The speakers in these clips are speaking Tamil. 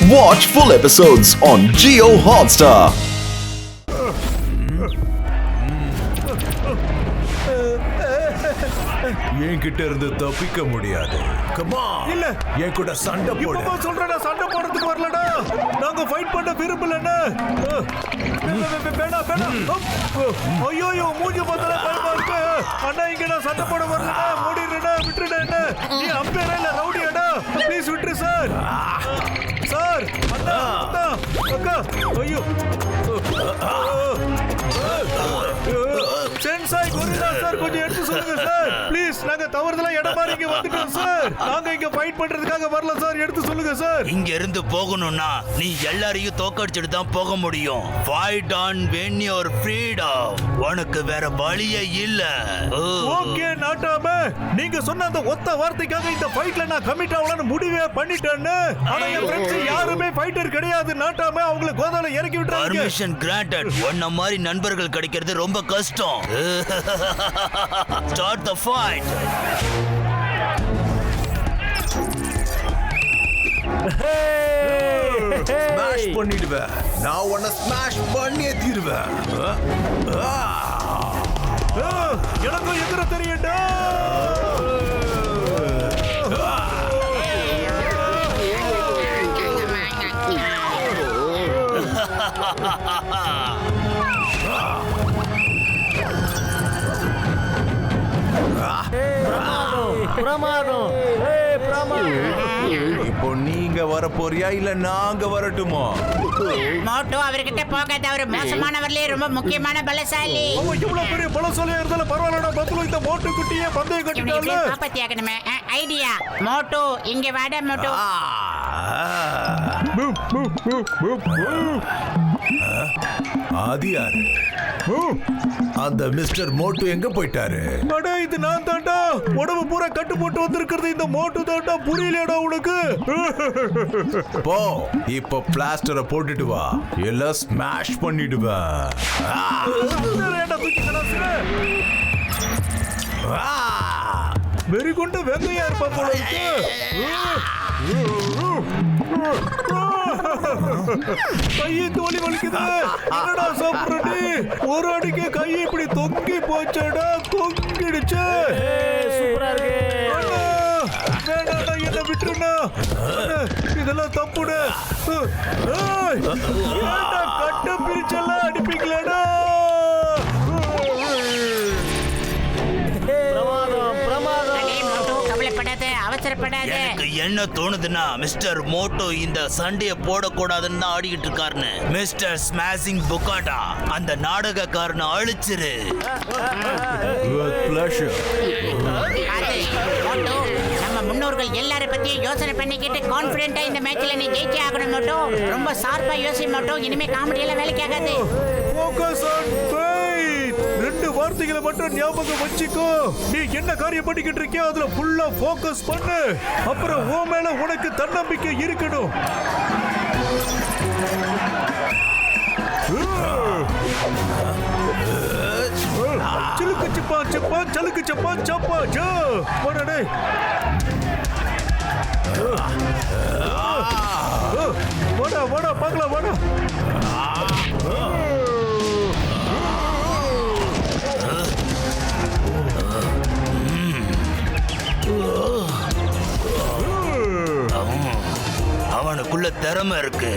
Watch full episodes on Jio Hotstar. என்கிட்ட இருந்து தப்பிக்க முடியாது. கமா இல்ல என் கூட சண்டை போடு. இப்ப சொல்றடா, சண்டை போடுறதுக்கு வரலடா. நாங்க ஃபைட் பண்ண விரும்பலன்னு. வேணா வேணா. ஐயோ மூஞ்சி பார்த்தா பயமா இருக்கு. அண்ணா இங்க நான் சண்டை போட வரலடா. மூடிடுடா, விட்டுடுடா. என்ன நீ அம்பேரா இல்ல ரவுடியாடா? ப்ளீஸ் விட்டுரு சார். சார் அண்ணா அண்ணா அக்கா ஐயோ சென்சாய் கொரில்லா சார், கொஞ்சம் எடுத்து சொல்லுங்க சார் ப்ளீஸ். நாங்க தவறுதலா இடம் மாறி இங்க வந்துட்டோம் சார். நாங்க இங்க ஃபைட் பண்றதுக்காக வரல சார், எடுத்து சொல்லுங்க சார். இங்க இருந்து போகணும்னா நீ எல்லாரையும் தோக்கடிச்சிட்டு தான் போக முடியும். Fight on when your freedom. உனக்கு வேற வழியே இல்ல. ஓகே நாட்டாம, நீங்க சொன்ன அந்த ஒத்த வார்த்தைக்காக இந்த ஃபைட்ல நான் கமிட் ஆகலாம்னு முடிவே பண்ணிட்டேன்னு. ஆனா என் ஃப்ரெண்ட்ஸ் யாருமே ஃபைட்டர் கிடையாது நாட்டாம. அவங்கள கோதால இறக்கி விட்டாங்க. Permission granted. உன்ன மாதிரி நண்பர்கள் கிடைக்கிறது ரொம்ப கஷ்டம். Start the fight. ஸ்மாஷ் பண்ணிடுவேன். நான் உன்னை ஸ்மாஷ் பண்ணியே தீருவேன். எனக்கும் எதிர தெரியட்டா. இப்போ நீங்க வர போறியா இல்ல நாங்க வரட்டுமா? மோட்டோ அவர்கிட்ட போகாத. அவர் மோசமானவர்லயே ரொம்ப முக்கியமான பலசாலி. அவன் இவ்வளவு பெரிய பலசாலியா இருந்தாலும் பரவாயில்லடா. பத்துல இந்த மோட்டு குட்டியே பந்தயம் கட்டிட்டால. காப்பாத்தி ஆகணுமே. ஐடியா மோட்டோ, இங்க வாடா மோட்டோ. அது யாரு? அந்த மிஸ்டர் மோட்டு எங்க போயிட்டாரு? அடே இது நான் தாண்டா. உடம்பு பூரா கட்டு போட்டு வந்திருக்கிறது இந்த மோட்டு தாண்டா. புரியலடா உனக்கு? போ, இப்போ பிளாஸ்டரை போட்டுட்டு வா, எல்லாம் ஸ்மாஷ் பண்ணிடுவேன். வெறி கொண்டு வெங்கையா இருப்பா போல இருக்கு. கையை தோழி வலிக்குது. என்னடா சாப்பிடுற நீ? ஒரு அடிக்கு கை இப்படி தொங்கி போச்சடா. தொங்கிடுச்சு. சூப்பரா இருக்கு. வேணாடா, என்ன விட்டுருண்ணா. இதெல்லாம் தப்புடா. கட்ட பிரிச்செல்லாம் அடிப்பீங்களாடா? எனக்கு என்ன தோணுதுன்னா மிஸ்டர் மோட்டோ இந்த சண்டைய போடக்கூடாதுன்னு தான் ஆடிக்கிட்டு இருக்காருன்னு. மிஸ்டர் ஸ்மாஷிங் புக்காட்டா, அந்த நாடகக்காரனை அழிச்சிரு. நம்ம முன்னோர்கள் எல்லாரை பத்தியும் யோசனை பண்ணிக்கிட்டு கான்பிடென்ட்டா இந்த மேட்ச்ல நீ ஜெயிச்சே ஆகணும் மோட்டோ. ரொம்ப ஷார்ப்பா யோசி மோட்டோ. இனிமே காமெடி எல்லாம் வேலைக்கு ஆகாது. Focus on fight. ரெண்டு வார்த்தைகளை மட்டும் ஞாபகம் வச்சுக்கோ. நீ என்ன காரியம் பண்ணிக்கிட்டு இருக்கியோ அதுல ஃபுல்லா ஃபோக்கஸ் பண்ணு. அப்புறம் ஓ மேல உனக்கு தன்னம்பிக்கை இருக்கணும். சிலுக்கு சிப்பா சிப்பா சலுக்கு சப்பா சப்பா ஜா. வாடா வாடா வாடா பார்க்கலாம் வாடா. அவனுக்குள்ள திறமை இருக்கு.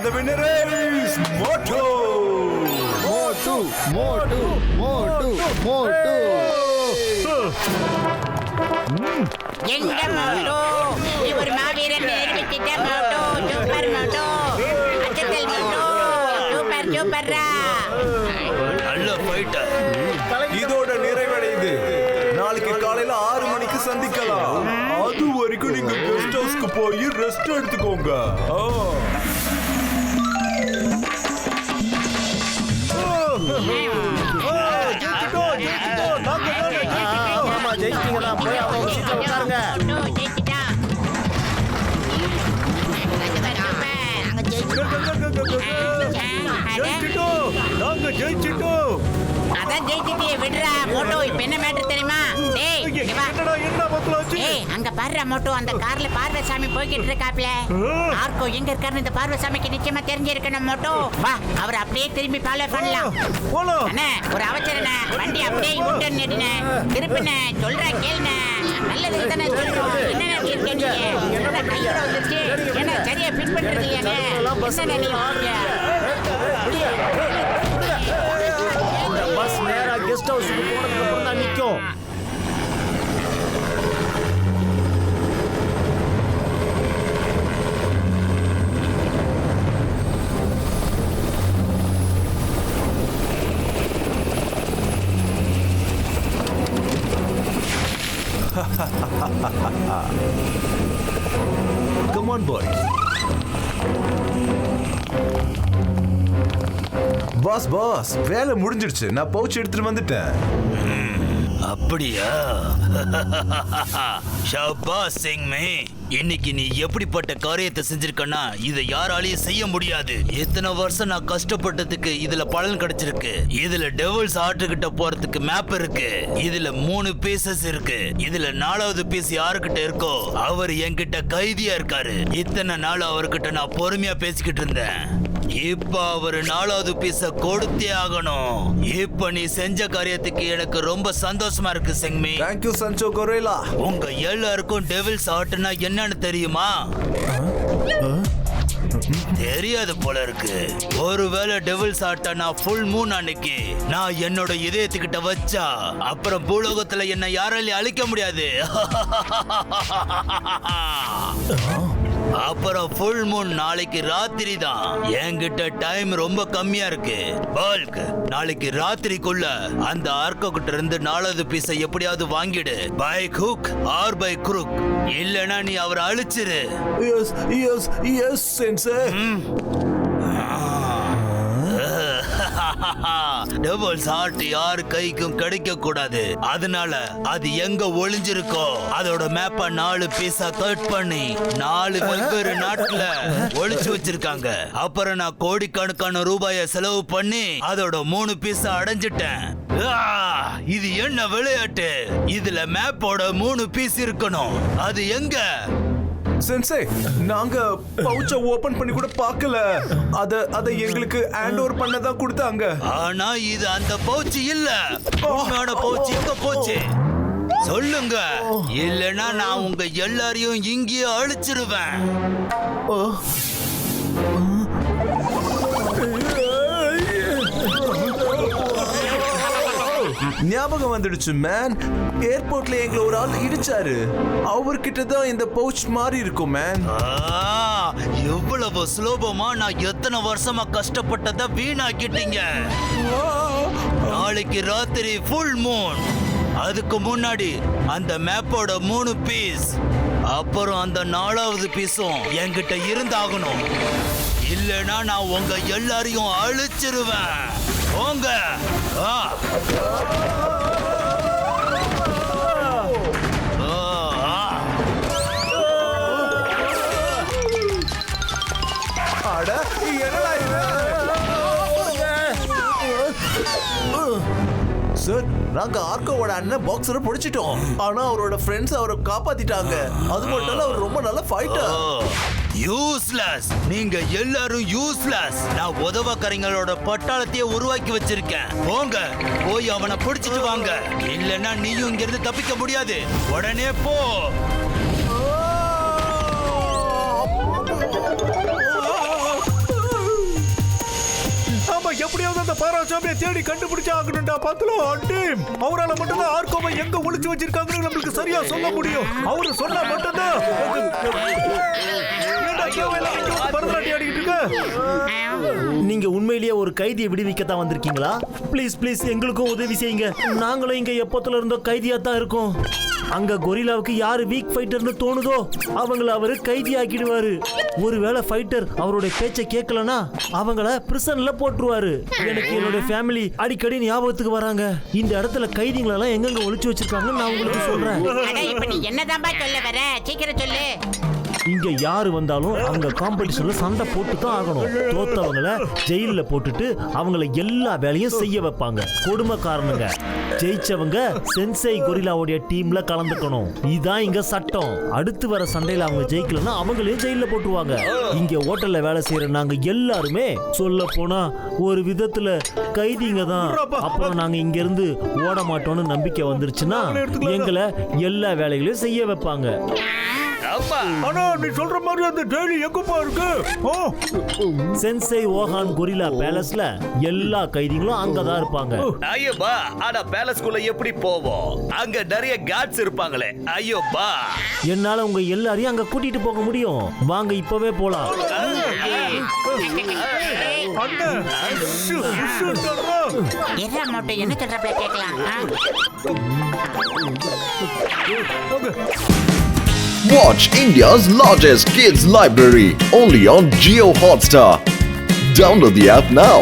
The winner is Moto. Moto, Moto, Moto, Moto. எங்க மோட்டோ, நீ ஒரு மாவீரன் நிரூபிச்சிட்ட மோட்டோ. Super Moto. அச்சத்தல் மோட்டோ. சூப்பர் சூப்பர்ரா. நல்ல ஃபைட்டர். இதோட நிறைவடையுது. நாளைக்கு காலை காலையில 6 மணிக்கு சந்திக்கலாம். அது வரைக்கும் நீங்க கெஸ்ட் ஹவுஸ்க்கு போய் ரெஸ்ட் எடுத்துக்கோங்க. ஆமா ஜெயிச்சிட்டீங்களா? போய் அவங்க சீட்ல உட்காருங்க. அதான் ஜெயிச்சிட்டியே, விடுறா மோட்டோ. இப்ப என்ன மேட்டர் தெரியுமா? டேய் இங்க வா. ஏய் அங்க பாருடா மோட்டோ, அந்த கார்ல பார்வசாமி போய்கிட்டு இருக்காப்ல. ஆர்கோ எங்க இருக்காருன்னு இந்த பார்வசாமிக்கு நிச்சயமா தெரிஞ்சிருக்கணும் மோட்டோ. வா, அவர் அப்படியே திரும்பி ஃபாலோ பண்ணலாம். அண்ணே ஒரு அவசரண்ணே, வண்டி அப்படியே யூட்டர்ன் எடுண்ணே, திருப்பிண்ணே, சொல்றா கேளுண்ணே. நல்லது தானே சொல்றோம். என்னண்ணே அப்படி இருக்கீங்க? என்னோட கையோட வந்துருச்சு. என்ன சரியா ஃபிட் பண்றது இல்லையாண்ணே? என்னண்ணே நீங்க இந்த பஸ் நேரா கெஸ்ட் ஹவுஸ்க்கு போனதுக்கு அப்புறம் தான் நிக்கும். Come on, boys. பாஸ் வேலை முடிஞ்சிடுச்சு. நான் பவுச் எடுத்துட்டு வந்துட்டேன். அப்படியா? ஷாபாஸ் சிங்மே, இன்னைக்கு நீ எப்படிப்பட்ட காரியத்தை செஞ்சிருக்கன்னா இதை யாராலையும் செய்ய முடியாது. எத்தனை வருஷம் நான் கஷ்டப்பட்டதுக்கு இதுல பலன் கிடைச்சிருக்கு. இதுல டெவில்ஸ் ஆர்ட்டுகிட்ட போறதுக்கு மேப் இருக்கு. இதுல 3 பீசஸ் இருக்கு. இதுல 4வது பீஸ் யாருக்கிட்ட இருக்கோ அவர் என்கிட்ட கைதியா இருக்காரு. இத்தனை நாள் அவர்கிட்ட நான் பொறுமையா பேசிக்கிட்டு இருந்தேன். இப்ப அவர் 4வது பீஸ கொடுத்தே ஆகணும். இப்ப நீ செஞ்ச காரியத்துக்கு எனக்கு ரொம்ப சந்தோஷமா இருக்கு சிங்மி. Thank you சஞ்சோ கொரேலா. உங்க எல்லாருக்கும் டெவில்ஸ் ஆர்ட்னா என்னன்னு தெரியுமா? தெரியாது போல இருக்கு. ஒருவேளை டெவில்ஸ் ஆர்ட்னா ஃபுல் மூன் அன்னைக்கு நான் என்னோட இதயத்துக்கிட்ட வச்சா அப்புறம் பூலோகத்துல என்ன யாராலையும் அழிக்க முடியாது. அப்புறம் ஃபுல் மூன் நாளைக்கு ராத்திரி தான். என்கிட்ட டைம் ரொம்ப கம்மியா இருக்கு. பல்க் நாளைக்கு ராத்திரிக்குள்ள அந்த ஆர்கோ கிட்ட இருந்து 4வது பீஸை எப்படியாவது வாங்கிடு. By hook or by crook. இல்லனா நீ அவரை அழிச்சிரு. எஸ் சென்சே. டெவில்ஸ் ஹார்ட் யார் கைக்கும் கிடைக்க கூடாது. அதனால அது எங்க ஒளிஞ்சிருக்கோ அதோட மேப்ப 4 பீஸா கட் பண்ணி 4 வெவ்வேறு நாட்டுல ஒளிச்சு வச்சிருக்காங்க. அப்புறம் நான் கோடிக்கணக்கான ரூபாய செலவு பண்ணி அதோட 3 பீஸா அடைஞ்சிட்டேன். இது என்ன விளையாட்டு? இதுல மேப்போட 3 பீஸ் இருக்கணும். அது எங்க? சென்சே, நாங்க பவுச்ச ஓபன் பண்ணி கூட பார்க்கல. அத எங்களுக்கு ஹேண்ட் ஓவர் பண்ண தான் கொடுத்தாங்க. ஆனா இது அந்த பவுச் இல்ல. உண்மையான பவுச் எங்க போச்சு? சொல்லுங்க, இல்லனா நான் உங்க எல்லாரையும் இங்கேயே அழிச்சிருவேன். ஞாபகம் வந்துடுச்சு மேன். ஏர்போர்ட்ல எங்களை ஒரு ஆள் இடிச்சாரு. அவர்கிட்ட தான் இந்த பவுச் மாறி இருக்கும் மேன். எவ்வளவு சுலபமா நான் எத்தனை வருஷமா கஷ்டப்பட்டதை வீணாக்கிட்டீங்க. நாளைக்கு ராத்திரி ஃபுல் மூன். அதுக்கு முன்னாடி அந்த மேப்போட 3 பீஸ் அப்புறம் அந்த 4வது பீஸும் என்கிட்ட இருந்தாகணும். இல்லனா நான் உங்க எல்லாரையும் அழிச்சிருவேன். போங்க. அட என்னடா இது? சார், நாங்க ஆர்கோவோட அண்ணன் பாக்ஸரை பிடிச்சிட்டோம். ஆனா அவரோட ஃப்ரெண்ட்ஸ் அவரை காப்பாத்திட்டாங்க. அது மட்டும் இல்ல, அவர் ரொம்ப நல்ல ஃபைட்டர். யூஸ்லெஸ். நீங்க எல்லாரும் யூஸ்லெஸ். நான் உதவக்காரங்களோட பட்டாளத்தையே உருவாக்கி வச்சிருக்கேன். போங்க, போய் அவனை பிடிச்சிட்டு வாங்க. இல்லன்னா நீயும் இங்க இருந்து தப்பிக்க முடியாது. உடனே போ. ஆமா, எப்படியாவது அந்த பாராசாமியை தேடி கண்டுபிடிச்சா ஆகணும்டா. பத்தலாம் டீம். அவரால மட்டும்தான் ஆர்கோவை எங்க ஒளிச்சு வச்சிருக்காங்கன்னு நம்மளுக்கு சரியா சொல்ல முடியும். அவரு சொன்னா மட்டும்தான். பரதநாட்டியம் ஆடிக்கிட்டு இருக்க. நீங்க உண்மையிலேயே ஒரு கைதியை விடுவிக்கத்தான் வந்திருக்கீங்களா? ப்ளீஸ் ப்ளீஸ் எங்களுக்கும் உதவி செய்யுங்க. நாங்களும் இங்க எப்பத்துல இருந்தோ கைதியா தான் இருக்கோம். அங்க கொரில்லாவுக்கு யாரு வீக் ஃபைட்டர்னு தோணுதோ அவங்கள அவரு கைதி ஆக்கிடுவாரு. ஒருவேளை ஃபைட்டர் அவருடைய பேச்சை கேட்கலனா அவங்கள பிரிசன்ல போட்டுருவாரு. எனக்கு என்னோட ஃபேமிலி அடிக்கடி ஞாபகத்துக்கு வராங்க. இந்த இடத்துல கைதிகளெல்லாம் எங்கெங்க ஒளிச்சு வச்சிருக்காங்கன்னு நான் உங்களுக்கு சொல்றேன். இப்ப நீ என்னதான்பா சொல்ல வர? சீக்கிரம் சொல்லு. இங்க யாரு வந்தாலும் அவங்க காம்படிஷன்ல சண்டை போட்டு தான் ஆகணும். தோத்தவங்கள ஜெயில போட்டுட்டு அவங்கள எல்லா வேலையும் செய்ய வைப்பாங்க. கொடுமைக்காரனுங்க. ஜெயிச்சவங்க சென்சை கொரில்லாவுடைய டீம்ல கலந்துக்கணும். இதான் இங்க சட்டம். அடுத்து வர சண்டையில அவங்க ஜெயிக்கலன்னா அவங்களையும் ஜெயில போட்டுருவாங்க. இங்க ஹோட்டல்ல வேலை செய்யற நாங்க எல்லாருமே சொல்ல போனா ஒரு விதத்துல கைதிங்க தான். அப்புறம் நாங்க இங்க இருந்து ஓட மாட்டோம்னு நம்பிக்கை வந்துருச்சுன்னா எங்களை எல்லா வேலைகளையும் செய்ய வைப்பாங்க. ஆனா நீ சொல்ற மாதிரி அந்த டெய்லி எங்கப்பா இருக்கு? சென்சை ஓஹான் கொரில்லா பேலஸ்ல எல்லா கைதிகளும் அங்கதான் இருப்பாங்க. ஐயோப்பா, ஆனா பேலஸ்குள்ள எப்படி போவோம்? அங்க நிறைய கார்ட்ஸ் இருப்பாங்களே. ஐயோப்பா, என்னால உங்க எல்லாரையும் அங்க கூட்டிட்டு போக முடியும். வாங்க இப்பவே போலாம். எதா மோட்டோ என்ன சொல்றப்ப கேட்கலாம். Watch India's largest kids library only on Jio Hotstar. Download the app now.